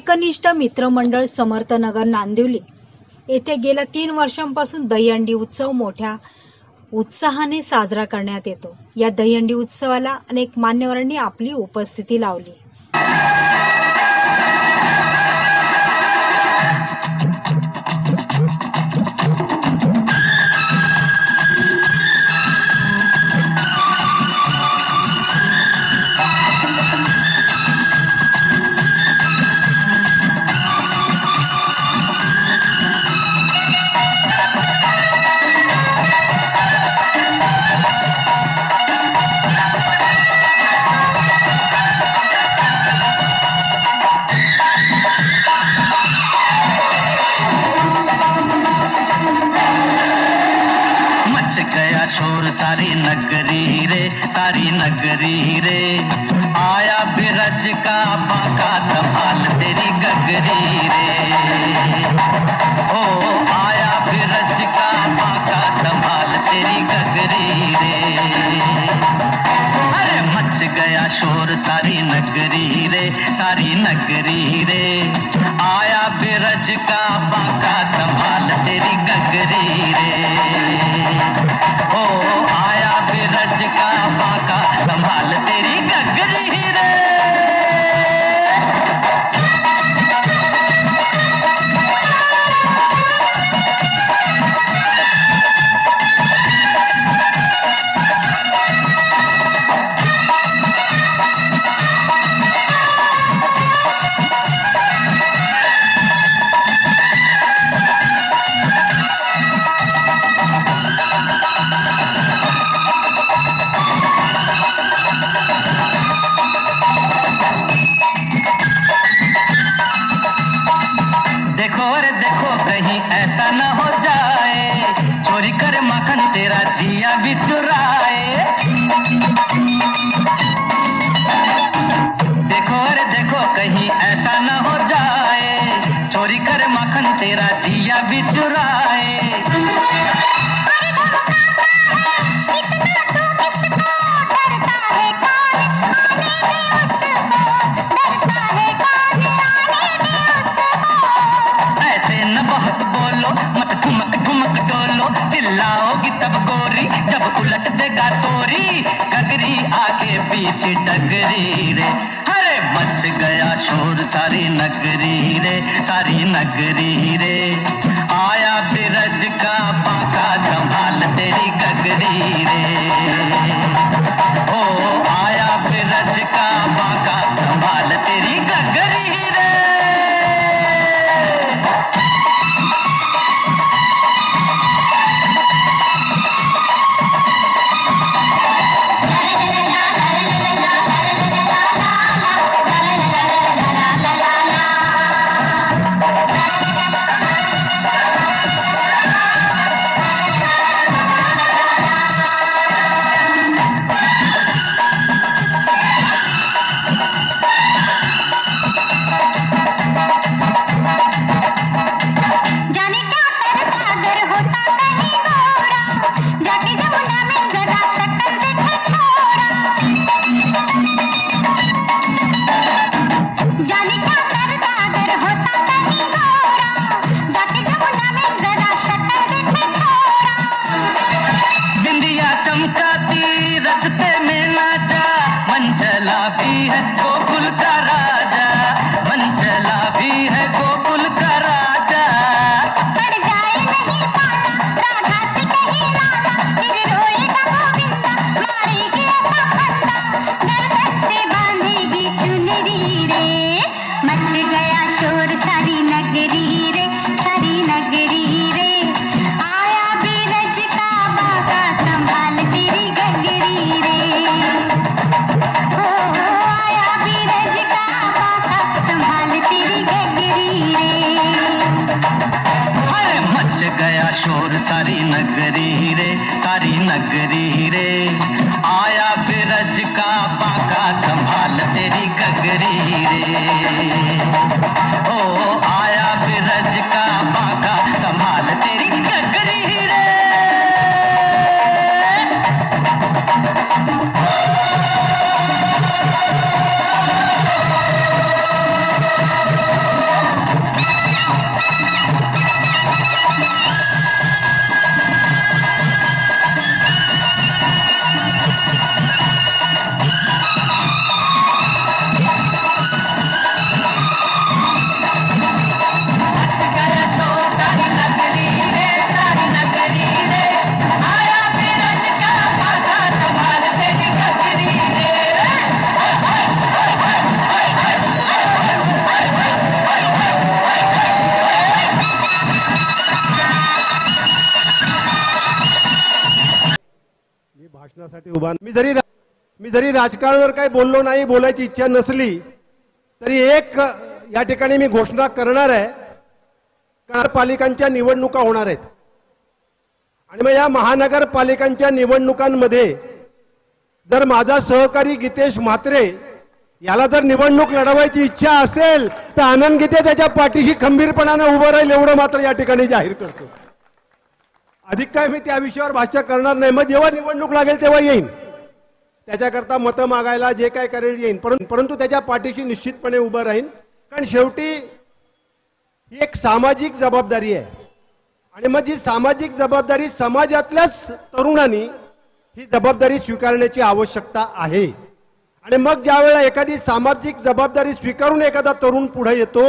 एकनिष्ठ मित्रमंडळ समर्थनगर नांदिवली येथे गेल्या 3 वर्षांपासून दहीहंडी उत्सव मोठ्या उत्साहाने साजरा करण्यात येतो। या दहीहंडी उत्सवाला अनेक मान्यवरांनी आपली उपस्थिती लावली। गया शोर सारी नगरी रे, सारी नगरी रे। आया बिरज का बाका संभाल तेरी गगरी रे। ओ आया बिरज का बाका संभाल तेरी गगरी रे। अरे मच गया शोर सारी नगरी रे, सारी नगरी रे। आया बिरज का बाका संभाल तेरी गगरी रे। ओ आया बिरज का बाका संभाल तेरी गगरी रे। देखो रे देखो कहीं ऐसा न हो जाए, चोरी कर माखन तेरा जिया भी चुराए। देखो रे देखो कहीं ऐसा न हो जाए, चोरी कर माखन तेरा जिया भी चुराए। मत ठुमक ठुमक डोलो, चिल्लाओगी तब गोरी जब उलट देगा तोरी गगरी आगे पीछे डगरी रे। अरे मच गया शोर सारी नगरी रे, सारी नगरी रे। आया बिरज का बाका संभाल तेरी गगरी रे। ओ आया बिरज का बाका संभाल तेरी गगरी रे। मंचला भी है गोकुल का राजा, मंचला भी है गोकुल का राजा। पड़ जाए नहीं पाला, राधा से कहीं लाला, फिर रोएगा गोविंदा, मारेगी ऐसा फंदा, गर्दन से बांधेगी चुनरी रे। मच गया शोर सारी नगरी रे, सारी नगरी रे। आया बिरज का बाका संभाल तेरी गगरी रे। गया शोर सारी नगरी रे, सारी नगरी रे। आया बिरज का बाका संभाल तेरी गगरी रे। ओ आया बिरज का बाका संभाल तेरी गगरी रे। प्रश्नासाठी उभा. मी जरी राजकारणावर काही बोललो नाही, बोलायची इच्छा नसली तरी एक या ठिकाणी मी घोषणा करणार आहे. महानगरपालिकांच्या निवडणुका होणार आहेत आणि मग या महानगरपालिकांच्या निवडणुकांमध्ये जर माझा सहकारी गीतेश म्हात्रे याला जर निवडणूक लढवायची इच्छा असेल तर आनंद गीते त्याच्या पाठीशी खंबीरपणाने उभं राहील, एवढं मात्र या ठिकाणी जाहीर करतो. अधिक काय मी त्या विषयावर भाष्य करणार नाही. मग जेव्हा निवडणूक लागेल तेव्हा येईन, त्याच्याकरता मतं मागायला जे काय करेल येईन, परंतु त्याच्या पाठीशी निश्चितपणे उभं राहीन. कारण शेवटी ही एक सामाजिक जबाबदारी आहे आणि मग जी सामाजिक जबाबदारी समाजातल्याच तरुणांनी ही जबाबदारी स्वीकारण्याची आवश्यकता आहे. आणि मग ज्या वेळेला एखादी सामाजिक जबाबदारी स्वीकारून एखादा तरुण पुढे येतो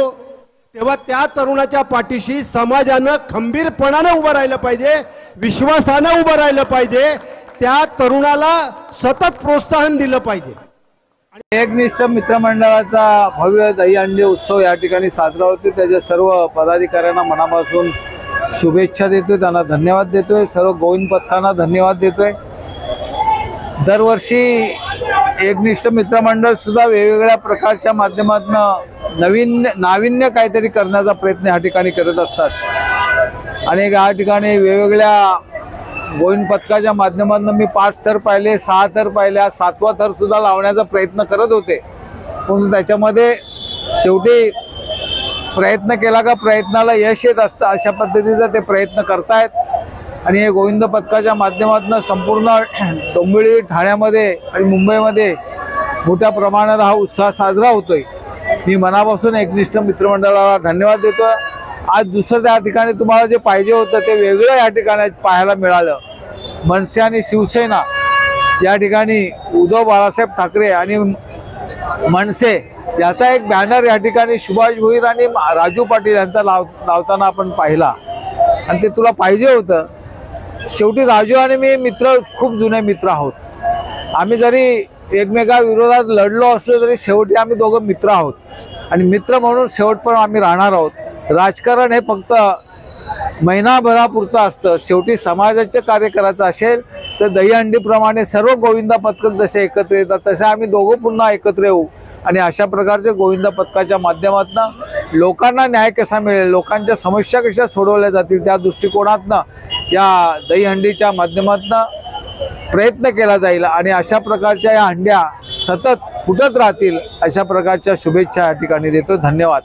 तेव्हा त्या तरुणाच्या पाठीशी समाजानं खंबीरपणानं उभं राहिलं पाहिजे, विश्वासानं उभं राहिलं पाहिजे, त्या तरुणाला सतत प्रोत्साहन दिलं पाहिजे. एकनिष्ठ मित्रमंडळाचा भव्य दहीहंडी उत्सव या ठिकाणी साजरा होतो. त्याच्या सर्व पदाधिकाऱ्यांना मनापासून शुभेच्छा देतोय, त्यांना धन्यवाद देतोय. सर्व गोविंद पथकांना धन्यवाद देतोय. दरवर्षी एकनिष्ठ मित्रमंडळ सुद्धा वेगवेगळ्या प्रकारच्या माध्यमातून नाविन्य काहीतरी करण्याचा प्रयत्न या ठिकाणी करत असतात आणि या ठिकाणी वेगवेगळ्या गोविंद पथकाच्या माध्यमातून मी 5 थर पाहिले, 6 थर पाहिले, 7वा थर सुद्धा लावण्याचा प्रयत्न करत होते. पण त्याच्यामध्ये शेवटी प्रयत्न केला का प्रयत्नाला यश येत असतं, अशा पद्धतीचा ते प्रयत्न करतायत. आणि हे गोविंद पथकाच्या माध्यमातून संपूर्ण डोंबिवली, ठाण्यामध्ये आणि मुंबईमध्ये मोठ्या प्रमाणात हा उत्साह साजरा होतोय. मी मनापासून एकनिष्ठ मित्रमंडळाला धन्यवाद देतो. आज दुसरं त्या ठिकाणी तुम्हाला जे पाहिजे होतं ते वेगळं या ठिकाणी पाहायला मिळालं. मनसे आणि शिवसेना या ठिकाणी उद्धव बाळासाहेब ठाकरे आणि मनसे याचा एक बॅनर या ठिकाणी सुभाष भोईर आणि राजू पाटील यांचा लावताना आपण पाहिला आणि ते तुला पाहिजे होतं. शेवटी राजू आणि मी मित्र, खूप जुने मित्र आहोत. आम्ही जरी एकमेकाविरोधात लढलो असलो तरी शेवटी आम्ही दोघं मित्र आहोत आणि मित्र म्हणून शेवटपर्यंत आम्ही राहणार आहोत. राजकारण हे फक्त महिनाभरापुरतं असतं. शेवटी समाजाचे कार्य करायचं असेल तर दहीहंडीप्रमाणे सर्व गोविंदा पथक जसे एकत्र येतात तसे आम्ही दोघं पुन्हा एकत्र येऊ आणि अशा प्रकारचे गोविंदा पथकाच्या माध्यमातून लोकांना न्याय कसा मिळेल, लोकांच्या समस्या कशा सोडवल्या जातील, त्या दृष्टिकोनातनं या दहीहंडीच्या माध्यमातून प्रयत्न केला जाईल आणि अशा प्रकारच्या या हंड्या सतत फुटत राहतील अशा प्रकारच्या शुभेच्छा या ठिकाणी देतो. धन्यवाद.